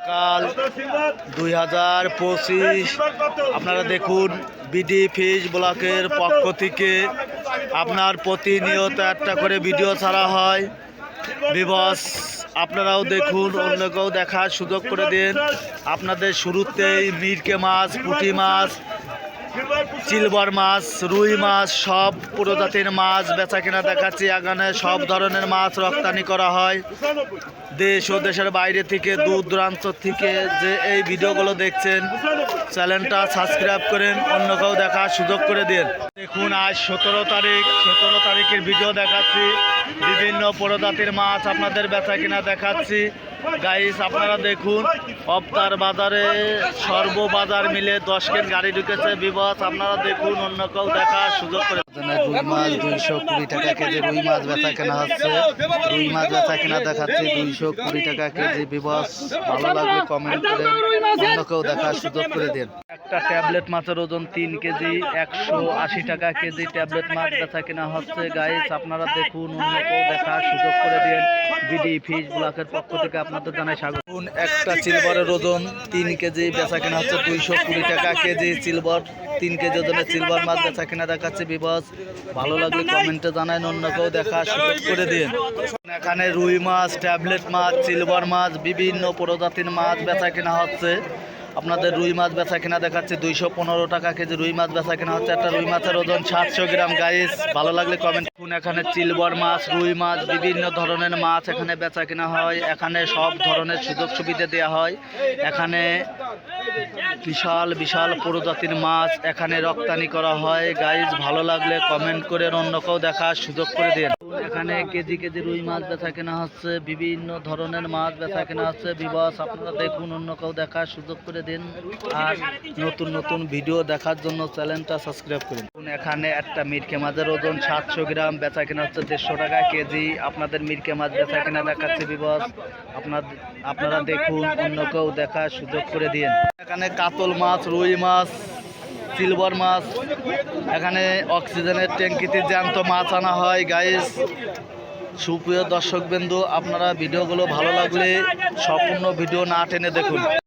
কাল 2025 আপনারা দেখুন বিডি ফিশ ব্লকের পক্ষ থেকে আপনার প্রতিনিয়ত একটা করে ভিডিও ছাড়া হয়। বিবস আপনারাও দেখুন, অন্যকেও দেখার সুযোগ করে দিন। আপনাদের শুরুতেই মিরকে মাছ, পুঁটি মাছ, সিলভার মাছ, রুই মাছ, সব প্রজাতির মাছ বেচা কেনা দেখাচ্ছি। এখানে সব ধরনের মাছ রপ্তানি করা হয় দেশ ও দেশের বাইরে থেকে, দূর দূরান্ত থেকে। যে এই ভিডিওগুলো দেখছেন, চ্যানেলটা সাবস্ক্রাইব করেন, অন্যকেও দেখার সুযোগ করে দিন। দেখুন আজ 17 তারিখের ভিডিও দেখাচ্ছি। বিভিন্ন প্রজাতির মাছ আপনাদের বেচা কিনা দেখাচ্ছি। গাইস আপনারা দেখুন, অবতার বাজারে সর্ববাজার মিলে 10 কেন গাড়ি ঢুকেছে। বিবস আপনারা দেখুন, অন্যকেও দেখার সুযোগ করে। রুই মাছ 220 টাকা কেজি রুই মাছ বেচা কেনা হচ্ছে। রুই মাছ বেচা কেনা দেখাচ্ছি 220 টাকা কেজি। বিবস ভালো লাগবে কমেন্ট করে, অন্যকেও দেখার সুযোগ করে দিন। একটা ট্যাবলেট মাছের ওজন 3 কেজি 180 টাকা কেজি ট্যাবলেট মাছ বেচা কেনা হচ্ছে। গাইস আপনারা দেখুন, অন্যকেও দেখার সুযোগ করে দিন। বিডি ফিশ ব্লকের পক্ষ থেকে আপনাদের জানাই স্বাগত। একটা সিলভারের ওজন 3 কেজি বেচা কেনা হচ্ছে 220 টাকা কেজি। সিলভার 3 কেজি ওজনের সিলভার মাছ বেচা কেনা দেখাচ্ছে। বিবস ভালো লাগলে কমেন্টে জানান, অন্যকেও দেখার সুযোগ করে দিন। এখানে রুই মাছ, ট্যাবলেট মাছ, সিলভার মাছ, বিভিন্ন প্রজাতির মাছ বেচা কেনা হচ্ছে। আপনাদের রুই মাছ বেচা কেনা দেখাচ্ছে 215 টাকা কেজি রুই মাছ বেচা কেনা হচ্ছে। একটা রুই মাছের ওজন 700 গ্রাম। গাইস ভালো লাগলে কমেন্ট করুন। এখানে সিলভার মাছ, রুই মাছ, বিভিন্ন ধরনের মাছ এখানে বেচা কেনা হয়। এখানে সব ধরনের সুযোগ সুবিধা দেওয়া হয়। এখানে বিশাল বিশাল প্রজাতির মাছ এখানে রপ্তানি করা হয়। গাইস ভালো লাগলে কমেন্ট করে, অন্যকেও দেখার সুযোগ করে দিন। এখানে কেজি কেজি রুই মাছ বেচা কেনা হচ্ছে। বিভিন্ন ধরনের মাছ বেচা কেনা হচ্ছে। বিবস আপনারা দেখুন, অন্যকেও দেখার সুযোগ করে দিন। আর নতুন নতুন ভিডিও দেখার জন্য চ্যানেলটা সাবস্ক্রাইব করুন। এখানে একটা মিরকে মাছের ওজন 700 গ্রাম বেচা কেনা হচ্ছে 150 টাকা কেজি। আপনাদের মিরকে মাছ বেচা কেনা দেখাচ্ছে। বিবস আপনারা দেখুন, অন্যকেও দেখার সুযোগ করে দিন। এখানে কাতল মাছ, রুই মাছ, সিলভার মাছ, এখানে অক্সিজেনের ট্যাঙ্কিতে জ্যান্ত মাছ আনা হয়। গাইস সুপ্রিয় দর্শকবৃন্দ, আপনারা ভিডিওগুলো ভালো লাগলে সম্পূর্ণ ভিডিও না টেনে দেখুন।